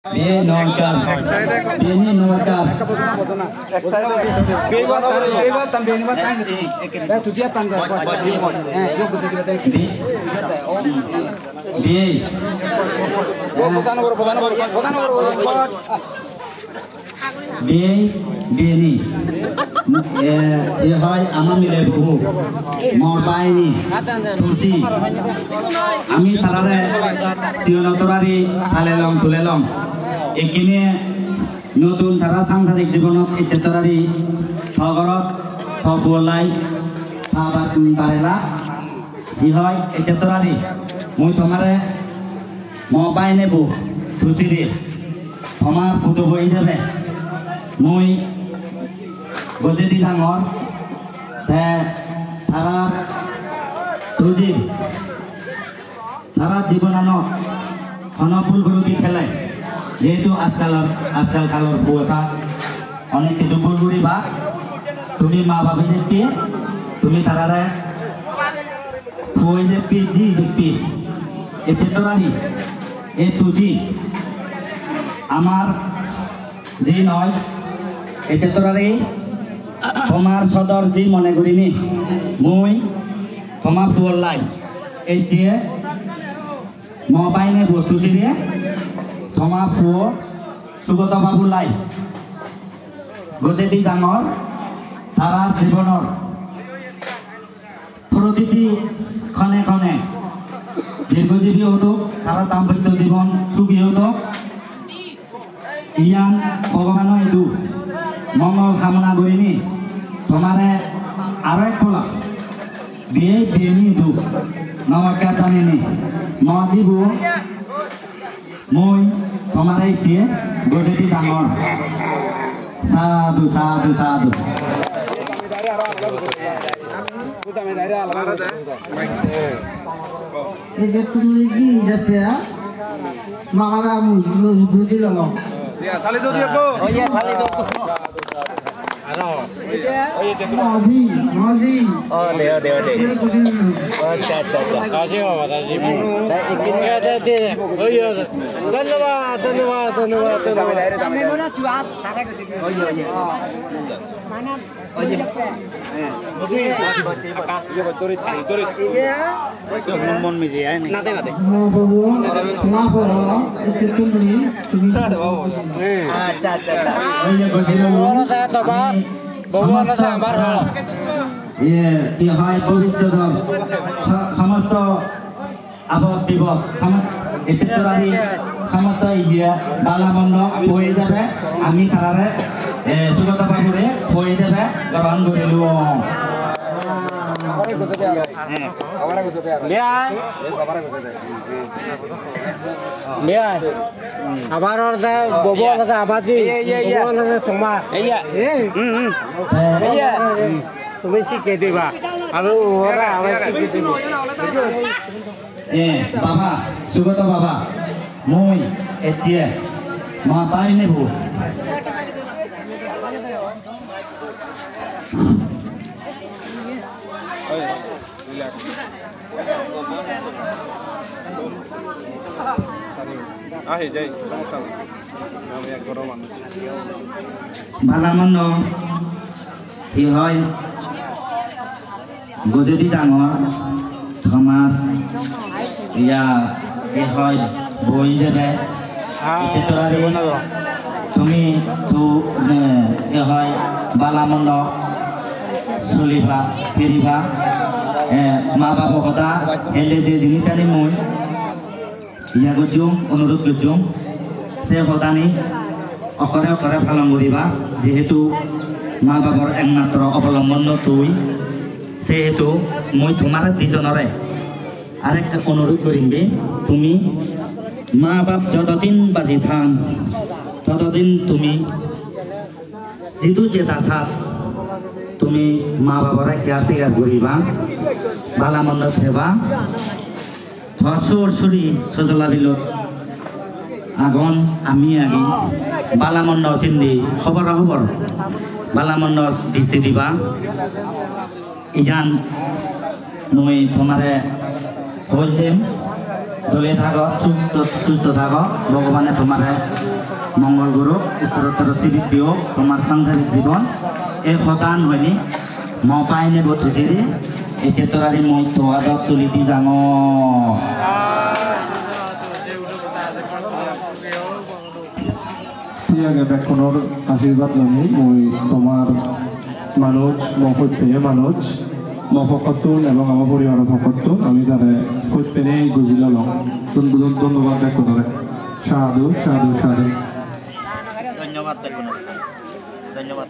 বিয়ে নরকার বিয়ে নরকার বিয়ে বিয়েনি এ হয় আমার মিলে বহু মর পায়নি তুলসী আমি তারারে সিওনতরারি ফালেলম তুলেলম একিনে নতুন তারা সাংসারিক জীবনত এতেতরারি থগরত থবলাই থাবাত পারেলা ই হয় এতেতরারি মুই তোমারে ম পাইনে বু তুলসী তোমার ফুটো বই যাবে মুই গজেদি ডাঙর তারা তুজি তারা জীবনানত ঘনফুল গুরুটি খেলায় যেহেতু আজকাল কালের পুয়া অনেক কিছু ভুল করিবা তুমি মা বাবা দেখবি তুমি তারারে ফুই দেখবি জি দেখবি এতে তোরানি এ তুজি আমার জি নয় এতে তোরারি তোমার সদর জি মনে করিনি মুই তোমার ফুয়াই এই যে মোবাইলে বসুছি রে তোমার ফুয় সুগত বাবু লাই গজেদি ডাঙর তারা জীবনের প্রতিটি ক্ষণে ক্ষণে দীর্ঘজীবী হতো তারা দাম্পত্য জীবন সুখী হতো ইয়ান ভগবানের এদু মঙ্গল কামনা করিনি তোমারে আরো এক ফলা বিয়ে বিয়ে নি দু নমস্কার জানিনি ন দিব মই তোমার এই চেয়ে গজেটি ডাঙর সাধু সাধু সাধু এই যে তুমি কি যাতে মামারা মুই দুজি ললো থালি দাও দিও ওই থালি দাও আরো ওই যে মাঝি মাঝি ও দেও দেও দে আচ্ছা আচ্ছা আচ্ছা কাজে বাবা দাজি একদিন দে দে ওই ধন্যবাদ ধন্যবাদ ধন্যবাদ আমি মনে সুয়াব টাকা ওই ওই মানে ওই যে বুঝি আকা ये তোরে তোরে মন মিজি আয় না দে না দে বাবু মা বড় এসে তুমি তুমি আচ্ছা আচ্ছা ওই যে গজেলো কি হয় পবিত্র সমস্ত আপদ বিপদ এতেতরারি সমস্ত ইয়ে বালামন্দ হয়ে যাবে আমি তারারে সুগত বাবুরে হয়ে যাবে গ্রহণ করিলু আবার তুমি শিখে দিবা আমি ওরা আমার শিখে দিব বাবা সুগত বাবা মই এতিয়া মা পাই নেব ভালামন্ন কি হয় গজেদি ডাঙর তোমার ইয়া কি হয় বই যাবে তুমি তো এ হয় বালামন্ন চলিবা ফিরিবা মা বাবা কথা এলে যে জিনিসটানি মই ইয়া গজুম অনুরোধ গজুম সে কথানি অকরে অকরে পালন করিবা যেহেতু মা বাবার একমাত্র অবলম্বন তুই সেহেতু মই তোমার দুজনরে আরেকটা অনুরোধ করিবে তুমি মা বাপ যতদিন বাজি থান ততদিন তুমি যিটো যেটা সাপ তুমি মা বাবারে কেয়ার টেকার করিবা বালা মন্দ সেবা ধর্ষর ছুরি সজলা বিলত আগুন আমি আগি বালামন্দ চিন্দি খবর খবর বালামন্দ দৃষ্টি দিবা ইজান মই তোমারে হয়েছেন দলে থাক সুস্থ থাক ভগবানে তোমারে মঙ্গল গুরু উত্তরোত্তর সিদ্ধি হোক তোমার সাংসারিক জীবন এ হতান হয়নি ম পাইনে বতুজেরি এই চেতরারি মই তোয়াদ তুলি দি যাঙ আগে ব্যাকুণর আশীর্বাদ লমি মই তোমার মানুষ মফতে মানুষ মফকতুন এবং আমার পরিবারের ফকতুন আমি যারা সত্যেনে গুজিল লম ধন্যবাদ ব্যাকুণরে সাধু সাধু সাধু ধন্যবাদ ধন্যবাদ